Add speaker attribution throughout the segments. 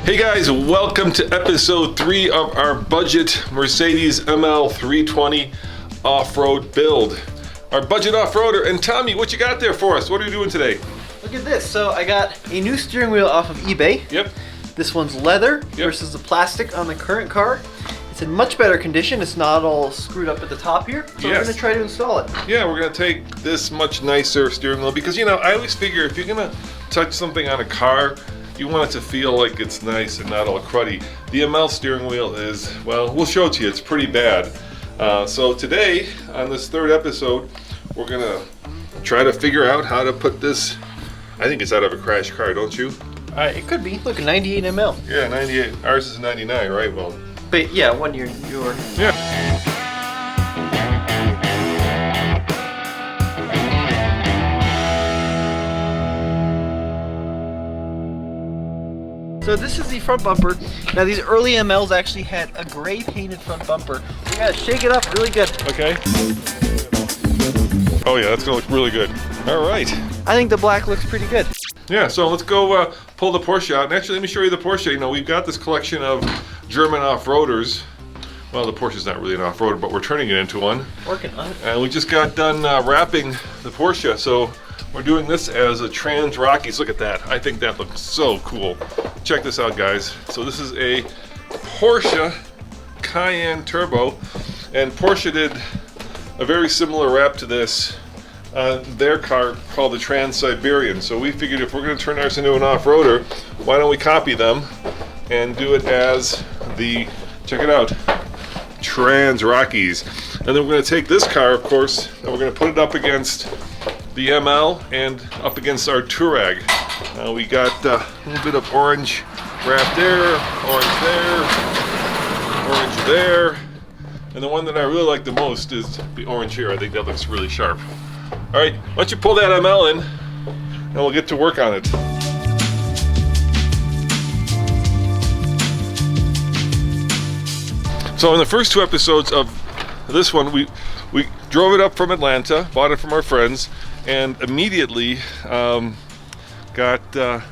Speaker 1: Hey guys, welcome to episode 3 of our budget Mercedes ML 320 off-road build. Our budget off-roader. And Tommy, what you got there for us? What are you doing today?
Speaker 2: Look at this. So I got a new steering wheel off of eBay.
Speaker 1: Yep.
Speaker 2: This one's leather versus the plastic on the current car. It's in much better condition. It's not all screwed up at the top here. So we're gonna try to install it.
Speaker 1: Yeah, we're gonna take this much nicer steering wheel because, you know, I always figure if you're gonna touch something on a car, you want it to feel like it's nice and not all cruddy. The ML steering wheel is, well, we'll show it to you. It's pretty bad. So today, on this third episode, we're gonna try to figure out how to put this. I think it's out of a crash car, don't you?
Speaker 2: It could be. Look, 98 ml.
Speaker 1: Yeah, 98. Ours is 99, right? Well.
Speaker 2: But yeah, one year.
Speaker 1: Yeah.
Speaker 2: So this is the front bumper. Now these early MLs actually had a gray painted front bumper. We gotta shake it up really good.
Speaker 1: Okay. Oh yeah, that's gonna look really good. All right.
Speaker 2: I think the black looks pretty good.
Speaker 1: Yeah, so let's go pull the Porsche out. And actually, let me show you the Porsche. You know, we've got this collection of German off-roaders. Well, the Porsche's not really an off-roader, but we're turning it into one.
Speaker 2: Working on it.
Speaker 1: And we just got done wrapping the Porsche, so we're doing this as a Trans Rockies. Look at that. I think that looks so cool. Check this out, guys. So this is a Porsche Cayenne Turbo, and Porsche did a very similar wrap to this on their car called the Trans-Siberian. So we figured if we're going to turn ours into an off-roader, why don't we copy them and do it as the, check it out, Trans Rockies. And then we're going to take this car, of course, and we're going to put it up against the ML and up against our Touareg. We got a little bit of orange wrap there, orange there, and the one that I really like the most is the orange here. I think that looks really sharp. All right, why don't you pull that ML in, and we'll get to work on it. So in the first 2 episodes of this one, we drove it up from Atlanta, bought it from our friends, and immediately got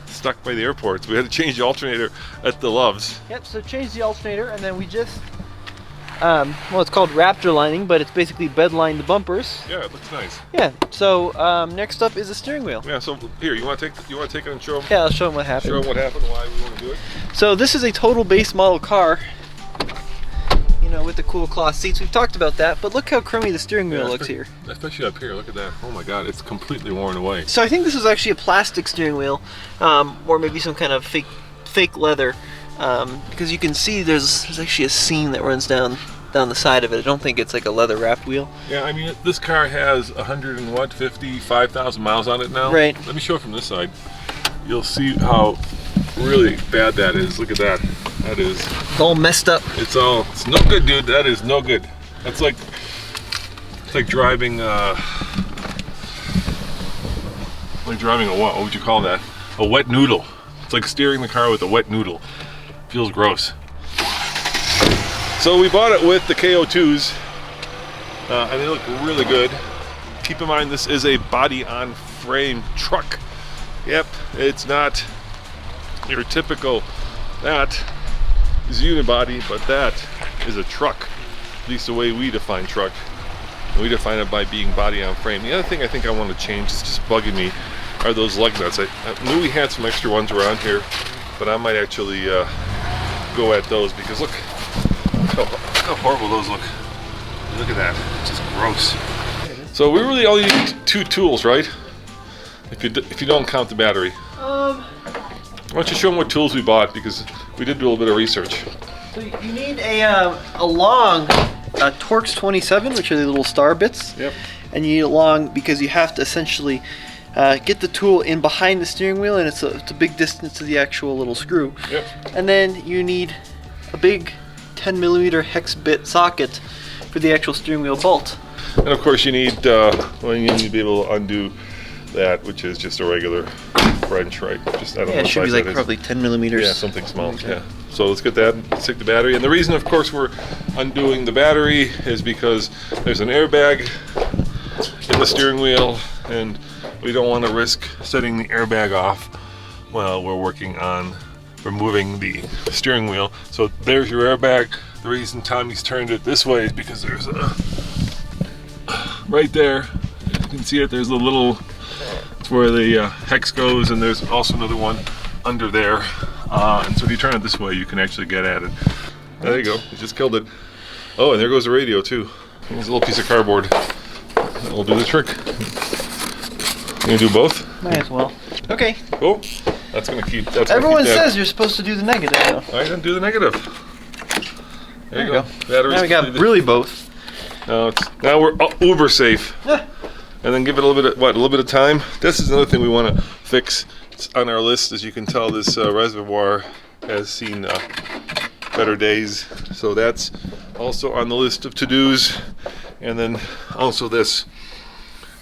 Speaker 1: stuck by the airport. So we had to change the alternator at the Loves.
Speaker 2: Yep, so change the alternator, and then we just, well, it's called Raptor lining, but it's basically bed lined the bumpers.
Speaker 1: Yeah, it looks nice.
Speaker 2: Yeah, so next up is the steering wheel.
Speaker 1: Yeah, so here, you want to take it and show them?
Speaker 2: Yeah, I'll show them what happened.
Speaker 1: Show them what happened, why we want to do it.
Speaker 2: So this is a total base model car, you know, with the cool cloth seats. We've talked about that, but look how crummy the steering wheel looks here.
Speaker 1: Especially up here, look at that. Oh my God, it's completely worn away.
Speaker 2: So I think this is actually a plastic steering wheel, or maybe some kind of fake leather, because you can see there's actually a seam that runs down the side of it. I don't think it's like a leather wrapped wheel.
Speaker 1: Yeah, I mean, this car has 55,000 miles on it now.
Speaker 2: Right.
Speaker 1: Let me show it from this side. You'll see how really bad that is. Look at that. That is.
Speaker 2: It's all messed up.
Speaker 1: It's no good, dude. That is no good. It's like driving a what would you call that? A wet noodle. It's like steering the car with a wet noodle. Feels gross. So we bought it with the KO2s, and they look really good. Keep in mind, this is a body-on-frame truck. Yep, it's not your typical, that is unibody, but that is a truck, at least the way we define truck. And we define it by being body-on-frame. The other thing I think I want to change, is just bugging me, are those lug nuts. I knew we had some extra ones around here, but I might actually go at those, because look how horrible those look. Look at that, it's just gross. So we really only need 2 tools, right? If you don't count the battery. Why don't you show them what tools we bought, because we did do a little bit of research.
Speaker 2: So you need a long Torx 27, which are the little star bits.
Speaker 1: Yep.
Speaker 2: And you need a long because you have to essentially get the tool in behind the steering wheel, and it's a big distance to the actual little screw.
Speaker 1: Yep.
Speaker 2: And then you need a big 10mm hex bit socket for the actual steering wheel bolt.
Speaker 1: And of course you need you need to be able to undo that, which is just a regular wrench, right? Just I don't know.
Speaker 2: Yeah, it should be like probably 10mm.
Speaker 1: Yeah, something small. Yeah. So let's get that, stick the battery. And the reason, of course, we're undoing the battery is because there's an airbag in the steering wheel, and we don't want to risk setting the airbag off while we're working on removing the steering wheel. So there's your airbag. The reason Tommy's turned it this way is because there's a, right there, you can see it, there's a little, it's where the hex goes, and there's also another one under there. And so if you turn it this way, you can actually get at it. There you go, you just killed it. Oh, and there goes the radio too. There's a little piece of cardboard. That will do the trick. You gonna do both?
Speaker 2: Might as well. Okay.
Speaker 1: Cool. That's gonna keep.
Speaker 2: Everyone says you're supposed to do the negative, though.
Speaker 1: I didn't do the negative. There you go.
Speaker 2: Batteries now we got really both.
Speaker 1: Now we're uber safe. And then give it a little bit of a little bit of time. This is another thing we want to fix. It's on our list, as you can tell. This reservoir has seen better days, so that's also on the list of to-dos. And then also this.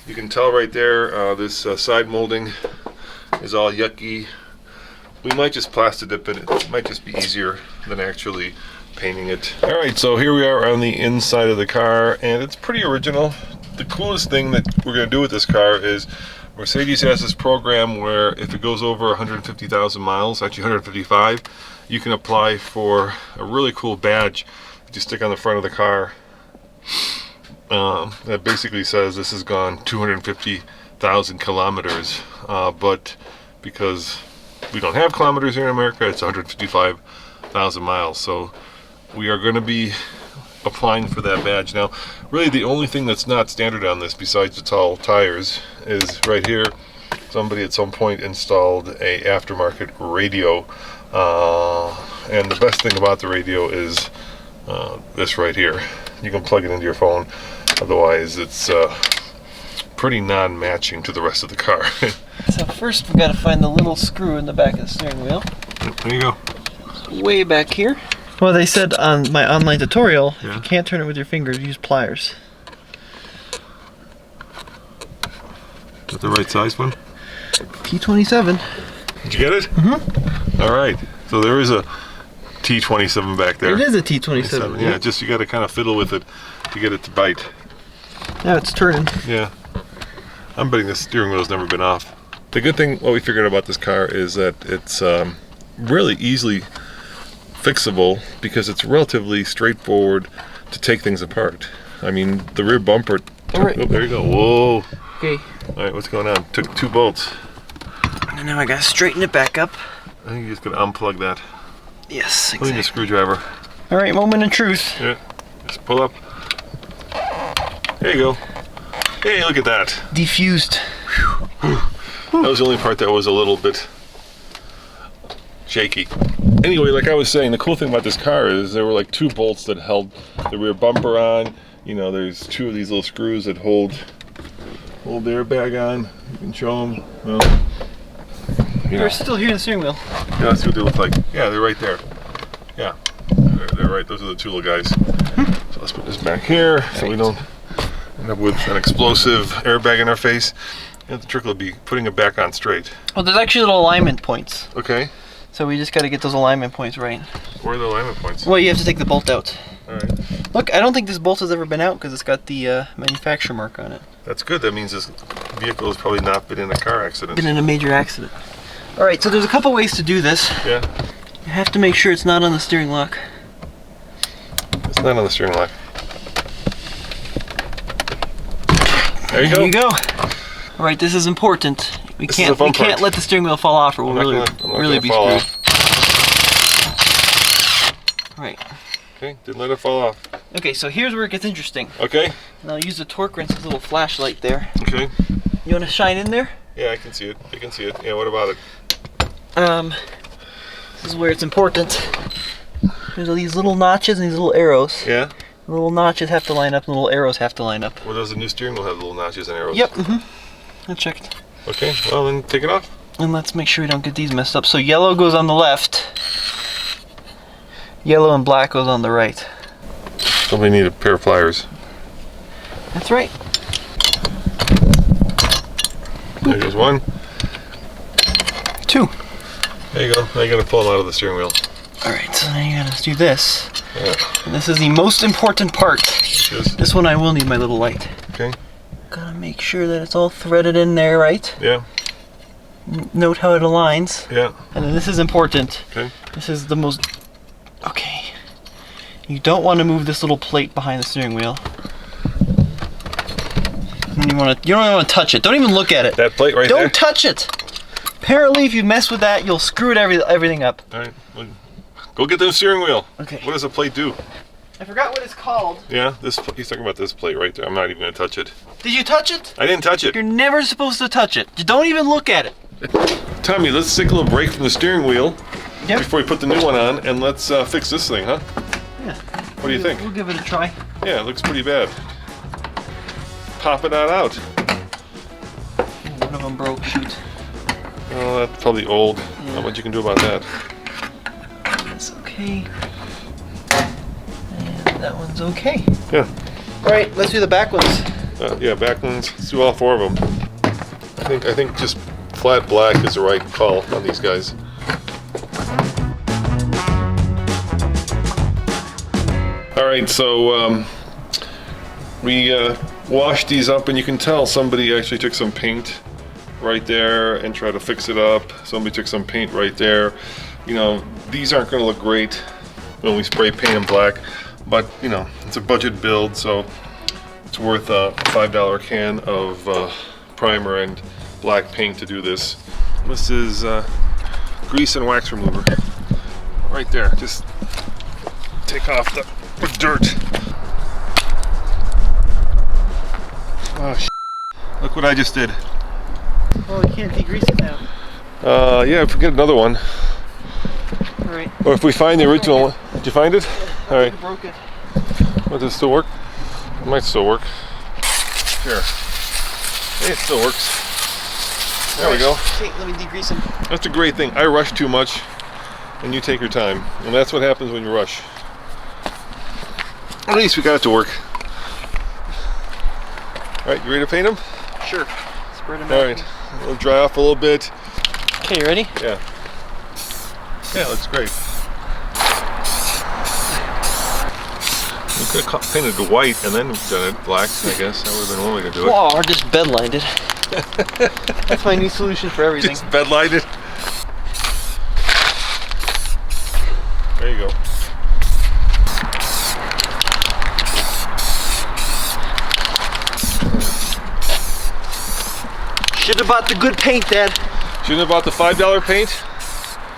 Speaker 1: You can tell right there, this side molding is all yucky. We might just plaster dip it. It might just be easier than actually painting it. All right, so here we are on the inside of the car, and it's pretty original. The coolest thing that we're going to do with this car is Mercedes has this program where if it goes over 150,000 miles, actually 155, you can apply for a really cool badge that you stick on the front of the car. That basically says this has gone 250,000 kilometers, but because we don't have kilometers here in America, it's 155,000 miles. So we are going to be applying for that badge. Now, really the only thing that's not standard on this, besides the tall tires, is right here. Somebody at some point installed a aftermarket radio, and the best thing about the radio is this right here. You can plug it into your phone. Otherwise, it's pretty non-matching to the rest of the car.
Speaker 2: So first, we've got to find the little screw in the back of the steering wheel.
Speaker 1: There you go.
Speaker 2: It's way back here. Well, they said on my online tutorial, if you can't turn it with your fingers, use pliers.
Speaker 1: Is that the right size one?
Speaker 2: T27.
Speaker 1: Did you get it? Mm-hmm. All right. So there is a T27 back there.
Speaker 2: It is a T27.
Speaker 1: Yeah, just you got to kind of fiddle with it to get it to bite.
Speaker 2: Now it's turning.
Speaker 1: Yeah. I'm betting the steering wheel's never been off. The good thing, what we figured about this car is that it's really easily fixable because it's relatively straightforward to take things apart. I mean, the rear bumper.
Speaker 2: All right.
Speaker 1: Oh, there you go. Whoa.
Speaker 2: Okay.
Speaker 1: All right, what's going on? Took 2 bolts.
Speaker 2: And now I gotta straighten it back up.
Speaker 1: I think you're just gonna unplug that.
Speaker 2: Yes,
Speaker 1: exactly. Need a screwdriver.
Speaker 2: All right, moment of truth.
Speaker 1: Yeah. Just pull up. There you go. Hey, look at that.
Speaker 2: Defused.
Speaker 1: That was the only part that was a little bit shaky. Anyway, like I was saying, the cool thing about this car is there were like 2 bolts that held the rear bumper on. You know, there's 2 of these little screws that hold the airbag on. You can show them. Well,
Speaker 2: They're still here in the steering wheel.
Speaker 1: Yeah, let's see what they look like. Yeah, they're right there. Yeah, they're right. Those are the 2 little guys. So let's put this back here so we don't end up with an explosive airbag in our face. And the trick will be putting it back on straight.
Speaker 2: Well, there's actually little alignment points.
Speaker 1: Okay.
Speaker 2: So we just got to get those alignment points right.
Speaker 1: Where are the alignment points?
Speaker 2: Well, you have to take the bolt out.
Speaker 1: All right.
Speaker 2: Look, I don't think this bolt has ever been out because it's got the manufacturer mark on it.
Speaker 1: That's good. That means this vehicle has probably not been in a car accident.
Speaker 2: Been in a major accident. All right, so there's a couple ways to do this.
Speaker 1: Yeah.
Speaker 2: You have to make sure it's not on the steering lock.
Speaker 1: It's not on the steering lock. There you go.
Speaker 2: There you go. All right, this is important. We can't let the steering wheel fall off, or we'll really be screwed. All right.
Speaker 1: Okay, didn't let it fall off.
Speaker 2: Okay, so here's where it gets interesting.
Speaker 1: Okay.
Speaker 2: And I'll use the torque wrench's little flashlight there.
Speaker 1: Okay.
Speaker 2: You want to shine in there?
Speaker 1: Yeah, I can see it. I can see it. Yeah, what about it?
Speaker 2: This is where it's important. There's these little notches and these little arrows.
Speaker 1: Yeah.
Speaker 2: The little notches have to line up, and the little arrows have to line up.
Speaker 1: Well, does the new steering wheel have little notches and arrows?
Speaker 2: Yep. I checked.
Speaker 1: Okay. Well, then take it off.
Speaker 2: And let's make sure we don't get these messed up. So yellow goes on the left. Yellow and black goes on the right.
Speaker 1: Somebody need a pair of pliers.
Speaker 2: That's right.
Speaker 1: There goes 1.
Speaker 2: 2.
Speaker 1: There you go. Now you gotta pull them out of the steering wheel.
Speaker 2: Alright, so now you gotta do this.
Speaker 1: Yeah.
Speaker 2: And this is the most important part. This one I will need my little light.
Speaker 1: Okay.
Speaker 2: Gotta make sure that it's all threaded in there right.
Speaker 1: Yeah.
Speaker 2: note how it aligns.
Speaker 1: Yeah.
Speaker 2: And then this is important.
Speaker 1: Okay.
Speaker 2: This is the most... Okay. You don't want to move this little plate behind the steering wheel. And you don't even want to touch it. Don't even look at it.
Speaker 1: That plate right there?
Speaker 2: Don't touch it. Apparently, if you mess with that, you'll screw everything up.
Speaker 1: All right. Well, go get the steering wheel.
Speaker 2: Okay.
Speaker 1: What does the plate do?
Speaker 2: I forgot what it's called.
Speaker 1: Yeah, he's talking about this plate right there. I'm not even going to touch it.
Speaker 2: Did you touch it?
Speaker 1: I didn't touch it.
Speaker 2: You're never supposed to touch it. You don't even look at it.
Speaker 1: Tommy, let's take a little break from the steering wheel before we put the new one on, and let's fix this thing, huh?
Speaker 2: Yeah.
Speaker 1: What do you think?
Speaker 2: We'll give it a try.
Speaker 1: Yeah, it looks pretty bad. Pop it out.
Speaker 2: One of them broke. Shoot.
Speaker 1: Oh, that's probably old. Not much you can do about that.
Speaker 2: That's okay. And that one's okay.
Speaker 1: Yeah.
Speaker 2: All right, let's do the back ones.
Speaker 1: Yeah, back ones. Let's do all 4 of them. I think just flat black is the right call on these guys. All right, so we washed these up, and you can tell somebody actually took some paint right there and tried to fix it up. Somebody took some paint right there. You know, these aren't going to look great when we spray paint them black, but you know, it's a budget build, so it's worth a $5 can of primer and black paint to do this. This is grease and wax remover right there. Just take off the dirt. Oh, look what I just did.
Speaker 2: Oh, you can't degrease it now.
Speaker 1: Yeah, if we get another one.
Speaker 2: All right.
Speaker 1: Or if we find the original one. Did you find it?
Speaker 2: Yeah,
Speaker 1: all right.
Speaker 2: You broke it.
Speaker 1: Does it still work? It might still work. Sure. Hey, it still works. There we go.
Speaker 2: Okay, let me degrease them.
Speaker 1: That's a great thing. I rush too much, and you take your time. And that's what happens when you rush. At least we got it to work. All right, you ready to paint them?
Speaker 2: Sure. Spread them
Speaker 1: All
Speaker 2: out.
Speaker 1: right. We'll dry off a little bit.
Speaker 2: Okay, you ready?
Speaker 1: Yeah. Yeah, looks great. We could have painted it white and then done it black, I guess. That would have been one way to do it.
Speaker 2: Oh, or just bed lined it. That's my new solution for everything.
Speaker 1: Just bed lined it. There you go.
Speaker 2: Should have bought the good paint, Dad.
Speaker 1: Shouldn't have bought the $5 paint.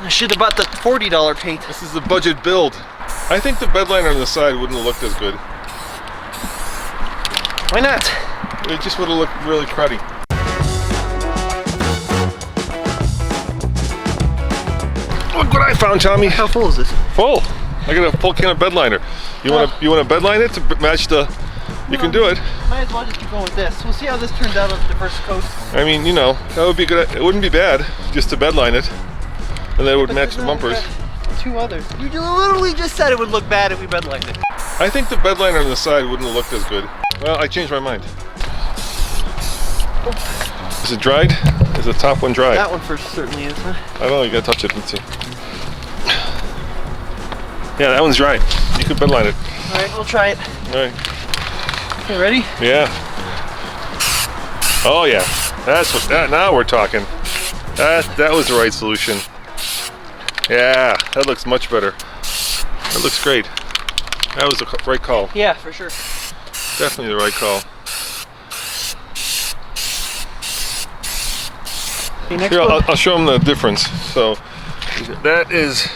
Speaker 2: I should have bought the $40 paint.
Speaker 1: This is the budget build. I think the bed liner on the side wouldn't have looked as good.
Speaker 2: Why not?
Speaker 1: It just would have looked really cruddy. Look what I found, Tommy.
Speaker 2: How full is this?
Speaker 1: Full. I got a full can of bed liner. You want to bed line it to match the? You can do it.
Speaker 2: Might as well just keep going with this. We'll see how this turns out on the first coat.
Speaker 1: I mean, you know, that would be good. It wouldn't be bad just to bed line it, and then it would match the bumpers.
Speaker 2: Two others. You literally just said it would look bad if we bed lined it.
Speaker 1: I think the bed liner on the side wouldn't have looked as good. Well, I changed my mind. Is it dried? Is the top one dry?
Speaker 2: That one first certainly is, huh?
Speaker 1: I don't know, you gotta touch it and see. Yeah, that one's dry. You could bed line it.
Speaker 2: Alright, we'll try it.
Speaker 1: Alright.
Speaker 2: Okay, ready?
Speaker 1: Yeah. Oh yeah. That's what now we're talking. That was the right solution. Yeah, that looks much better. That looks great. That was the right call.
Speaker 2: Yeah, for sure.
Speaker 1: Definitely the right call.
Speaker 2: Okay, next
Speaker 1: Here,
Speaker 2: one.
Speaker 1: I'll show them the difference. So that is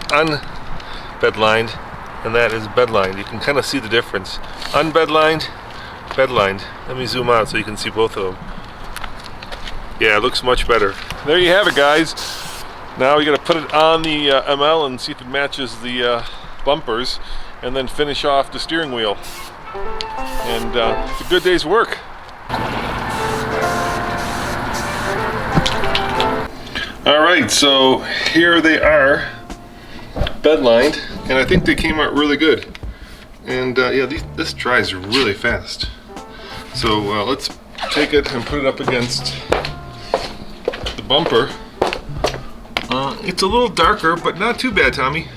Speaker 1: unbed lined, and that is bed lined. You can kind of see the difference. Unbed lined, bed lined. Let me zoom out so you can see both of them. Yeah, it looks much better. There you have it, guys. Now we got to put it on the ML and see if it matches the bumpers, and then finish off the steering wheel. And it's a good day's work. All right, so here they are, bed lined, and I think they came out really good. And yeah, this dries really fast. So let's take it and put it up against the bumper. It's a little darker, but not too bad, Tommy.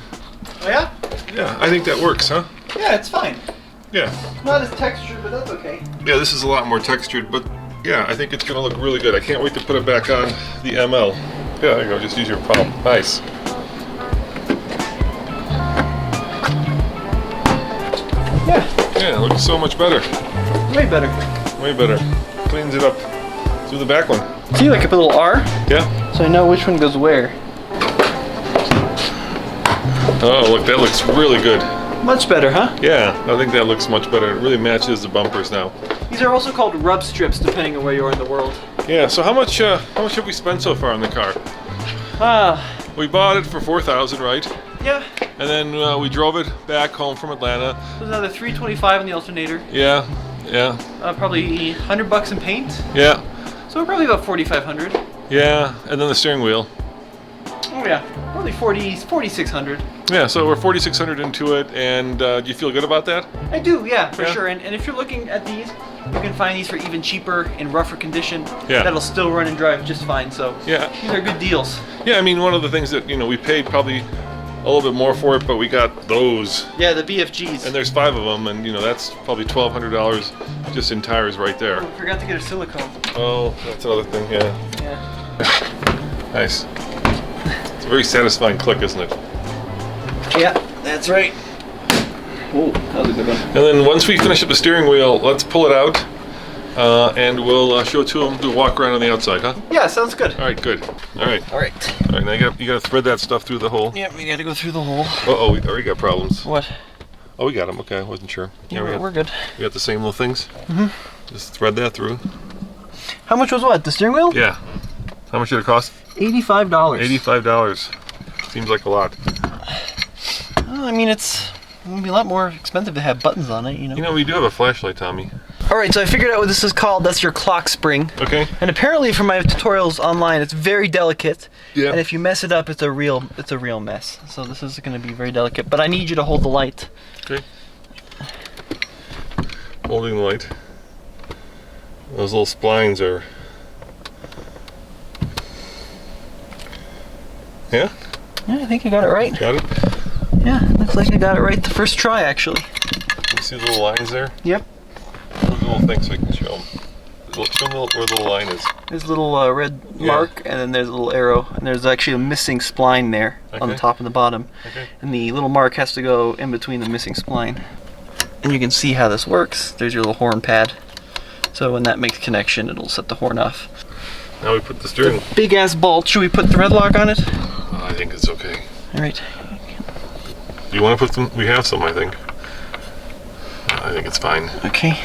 Speaker 2: Oh yeah?
Speaker 1: Yeah, I think that works, huh?
Speaker 2: Yeah, it's fine.
Speaker 1: Yeah.
Speaker 2: Not as textured, but that's okay.
Speaker 1: Yeah, this is a lot more textured, but Yeah, I think it's gonna look really good. I can't wait to put it back on the ML. Yeah, there you go, just use your palm. Nice. Yeah, it looks so much better.
Speaker 2: Way better.
Speaker 1: Way better. Cleans it up. Let's do the back one.
Speaker 2: See, like a little R?
Speaker 1: Yeah.
Speaker 2: So I know which one goes where.
Speaker 1: Oh, look, that looks really good.
Speaker 2: Much better, huh?
Speaker 1: Yeah, I think that looks much better. It really matches the bumpers now.
Speaker 2: These are also called rub strips, depending on where you are in the world.
Speaker 1: Yeah, so how much have we spent so far on the car? We bought it for $4,000, right?
Speaker 2: Yeah.
Speaker 1: And then we drove it back home from Atlanta.
Speaker 2: There's another $325 in the alternator.
Speaker 1: Yeah, yeah.
Speaker 2: Probably $100 in paint.
Speaker 1: Yeah.
Speaker 2: So probably about $4,500.
Speaker 1: Yeah, and then the steering wheel.
Speaker 2: Oh yeah, probably $4,600.
Speaker 1: Yeah, so we're $4,600 into it, and do you feel good about that?
Speaker 2: I do, yeah, for
Speaker 1: Yeah.
Speaker 2: sure. And if you're looking at these, you can find these for even cheaper in rougher condition.
Speaker 1: Yeah.
Speaker 2: That'll still run and drive just fine. So
Speaker 1: Yeah.
Speaker 2: these are good deals.
Speaker 1: Yeah, I mean, one of the things that, we paid probably a little bit more for it, but we got those.
Speaker 2: Yeah, the BFGs.
Speaker 1: And there's 5 of them, and that's probably $1,200 just in tires right there.
Speaker 2: Oh, I forgot to get a silicone.
Speaker 1: Oh, that's another thing, yeah.
Speaker 2: Yeah.
Speaker 1: Nice. It's a very satisfying click, isn't it?
Speaker 2: Yeah, that's right. Oh, that was a good one.
Speaker 1: And then once we finish up the steering wheel, let's pull it out, and we'll show it to them, do a walk around on the outside, huh?
Speaker 2: Yeah, sounds good.
Speaker 1: All right, good. All right.
Speaker 2: All right.
Speaker 1: All right, now you gotta thread that stuff through the hole.
Speaker 2: Yep, we got to go through the hole.
Speaker 1: Uh-oh, we already got problems.
Speaker 2: What?
Speaker 1: Oh, we got them. Okay, I wasn't sure.
Speaker 2: Yeah, we're good.
Speaker 1: We got the same little things.
Speaker 2: Mm-hmm.
Speaker 1: Just thread that through.
Speaker 2: How much was what? The steering wheel?
Speaker 1: Yeah. How much did it cost?
Speaker 2: $85.
Speaker 1: $85. Seems like a lot.
Speaker 2: Well, I mean, it's gonna be a lot more expensive to have buttons on it,
Speaker 1: We do have a flashlight, Tommy.
Speaker 2: All right, so I figured out what this is called. That's your clock spring.
Speaker 1: Okay.
Speaker 2: And apparently, from my tutorials online, it's very delicate.
Speaker 1: Yeah.
Speaker 2: And if you mess it up, it's a real mess. So this is going to be very delicate. But I need you to hold the light.
Speaker 1: Okay. Holding the light. Those little splines are. Yeah.
Speaker 2: Yeah, I think you got it right.
Speaker 1: Got it.
Speaker 2: Yeah, looks like I got it right the first try, actually.
Speaker 1: You see the little lines there?
Speaker 2: Yep.
Speaker 1: Those little things so I can show them. Show them where the little line is.
Speaker 2: There's a little red mark, and then there's a little arrow, and there's actually a missing spline there on the top and the bottom.
Speaker 1: Okay.
Speaker 2: And the little mark has to go in between the missing spline. And you can see how this works. There's your little horn pad. So when that makes connection, it'll set the horn off.
Speaker 1: Now we put the steering.
Speaker 2: Big ass bolt. Should we put thread lock on it?
Speaker 1: I think it's okay.
Speaker 2: All right.
Speaker 1: Do you want to put some? We have some, I think. I think it's fine.
Speaker 2: Okay.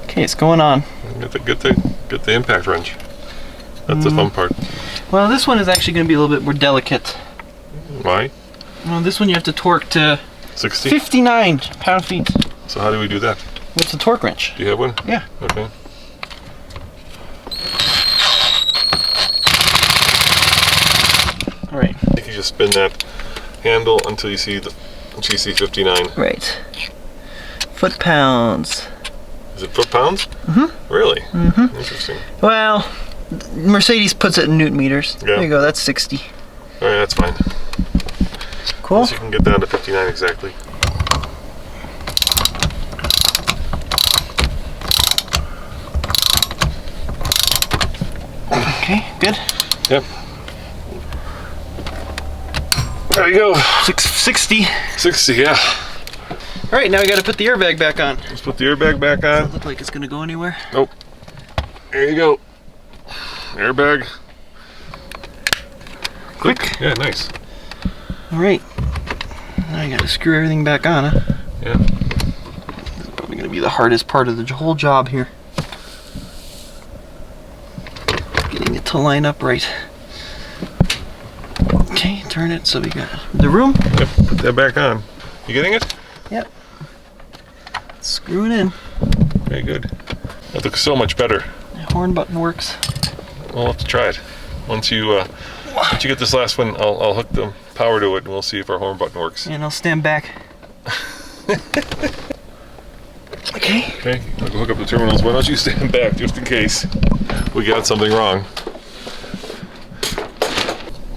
Speaker 2: Okay, it's going on.
Speaker 1: Get the impact wrench. That's the fun part.
Speaker 2: Well, this one is actually going to be a little bit more delicate.
Speaker 1: Why?
Speaker 2: Well, this one you have to torque to
Speaker 1: 60?
Speaker 2: 59 pound-feet.
Speaker 1: So how do we do that?
Speaker 2: What's the torque wrench?
Speaker 1: Do you have one?
Speaker 2: Yeah.
Speaker 1: Okay.
Speaker 2: All right.
Speaker 1: I think you just spin that handle until you see the GC 59.
Speaker 2: Right. Foot-pounds.
Speaker 1: Is it foot-pounds?
Speaker 2: Mm-hmm.
Speaker 1: Really?
Speaker 2: Mm-hmm.
Speaker 1: Interesting.
Speaker 2: Well, Mercedes puts it in Newton meters.
Speaker 1: Yeah.
Speaker 2: There you go. That's 60.
Speaker 1: All right, that's fine.
Speaker 2: Cool.
Speaker 1: Unless you can get down to 59 exactly.
Speaker 2: Okay, good.
Speaker 1: Yep. There you go.
Speaker 2: 60.
Speaker 1: 60, yeah.
Speaker 2: All right, now we got to put the airbag back on.
Speaker 1: Let's put the airbag back
Speaker 2: Does
Speaker 1: on.
Speaker 2: it look like it's going to go anywhere?
Speaker 1: Nope. There you go. Airbag.
Speaker 2: Quick.
Speaker 1: Yeah, nice.
Speaker 2: All right. Now you got to screw everything back on, huh?
Speaker 1: Yeah.
Speaker 2: This is probably going to be the hardest part of the whole job here. Getting it to line up right. Okay, turn it so we got the room.
Speaker 1: Yep, put that back on. You getting it?
Speaker 2: Yep. Screw it in.
Speaker 1: Very good. That looks so much better.
Speaker 2: The horn button works.
Speaker 1: We'll have to try it. Once you get this last one, I'll hook the power to it and we'll see if our horn button works.
Speaker 2: And I'll stand back. Okay.
Speaker 1: Okay, I'll go hook up the terminals. Why don't you stand back just in case we got something wrong.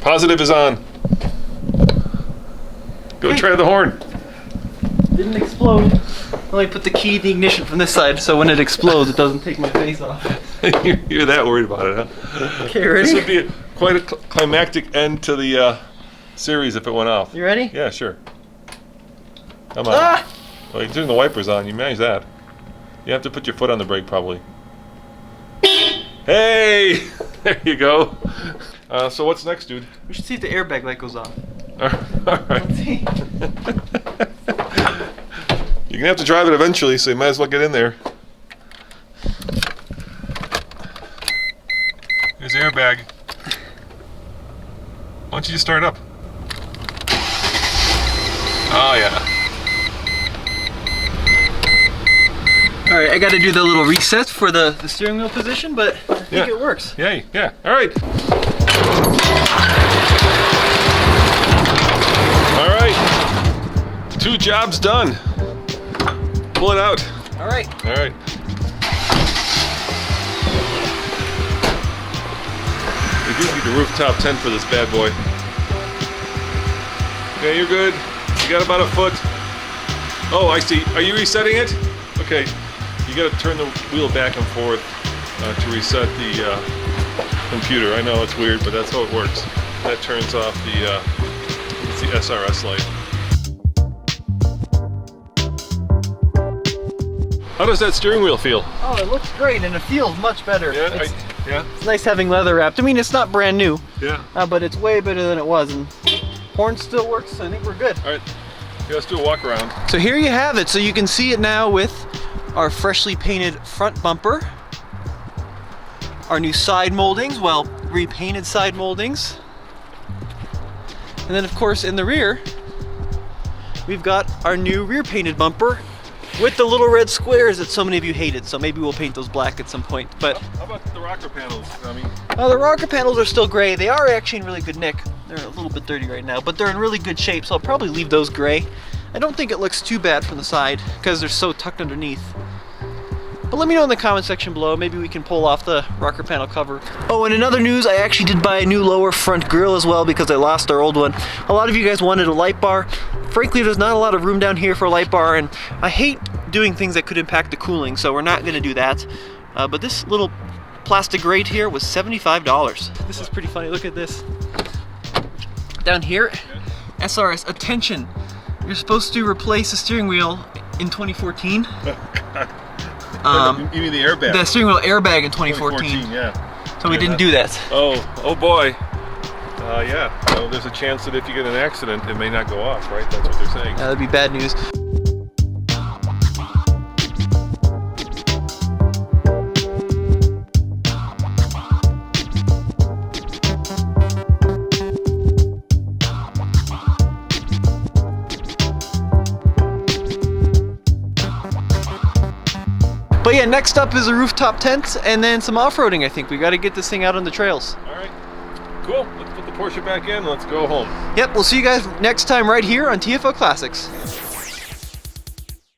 Speaker 1: Positive is on. Go try the horn.
Speaker 2: Didn't explode. Let me put the key in the ignition from this side so when it explodes it doesn't take my face off.
Speaker 1: You're that worried about it, huh?
Speaker 2: Okay, ready?
Speaker 1: This would be quite a climactic end to the series if it went off.
Speaker 2: You ready?
Speaker 1: Yeah, sure. Come on.
Speaker 2: Ah!
Speaker 1: Well, you're turning the wipers on. You manage that. You have to put your foot on the brake, probably. Hey! There you go. So what's next, dude?
Speaker 2: We should see if the airbag light goes on.
Speaker 1: All right.
Speaker 2: Let's see.
Speaker 1: You're gonna have to drive it eventually, so you might as well get in there. Here's the airbag. Why don't you just start up? Oh yeah.
Speaker 2: All right, I got to do the little reset for the steering wheel position, but I think it works.
Speaker 1: Yay, yeah. All right. All right. 2 jobs done. Pull it out.
Speaker 2: All right.
Speaker 1: All right. We do need the rooftop tent for this bad boy. Okay, you're good. You got about a foot. Oh, I see. Are you resetting it? Okay. You got to turn the wheel back and forth to reset the computer. I know it's weird, but that's how it works. That turns off it's the SRS light. How does that steering wheel feel?
Speaker 2: Oh, it looks great and it feels much better.
Speaker 1: Yeah,
Speaker 2: Yeah. It's nice having leather wrapped. I mean, it's not brand new.
Speaker 1: Yeah.
Speaker 2: But it's way better than it was, and horn still works. I think we're good.
Speaker 1: All right. Yeah, let's do a walk around.
Speaker 2: So here you have it. So you can see it now with our freshly painted front bumper, our new side moldings, well, repainted side moldings, and then of course in the rear we've got our new rear painted bumper with the little red squares that so many of you hated. So maybe we'll paint those black at some point. But
Speaker 1: how about the rocker panels?
Speaker 2: the rocker panels are still gray. They are actually in really good nick. They're a little bit dirty right now, but they're in really good shape, so I'll probably leave those gray. I don't think it looks too bad from the side because they're so tucked underneath. But let me know in the comment section below. Maybe we can pull off the rocker panel cover. Oh, and in other news, I actually did buy a new lower front grille as well because I lost our old one. A lot of you guys wanted a light bar. Frankly, there's not a lot of room down here for a light bar, and I hate doing things that could impact the cooling, so we're not going to do that. But this little plastic grate here was $75. This is pretty funny. Look at this. Down here, SRS, attention. You're supposed to replace the steering wheel in 2014.
Speaker 1: You mean the airbag?
Speaker 2: The steering wheel airbag in 2014.
Speaker 1: Yeah.
Speaker 2: So we didn't do that.
Speaker 1: Oh boy. Yeah. So there's a chance that if you get an accident, it may not go off, right? That's what they're saying.
Speaker 2: That'd be bad news. But yeah, next up is a rooftop tent and then some off-roading, I think. We got to get this thing out on the trails.
Speaker 1: All right, cool. Let's put the Porsche back in and let's go home.
Speaker 2: Yep, we'll see you guys next time right here on TFO Classics.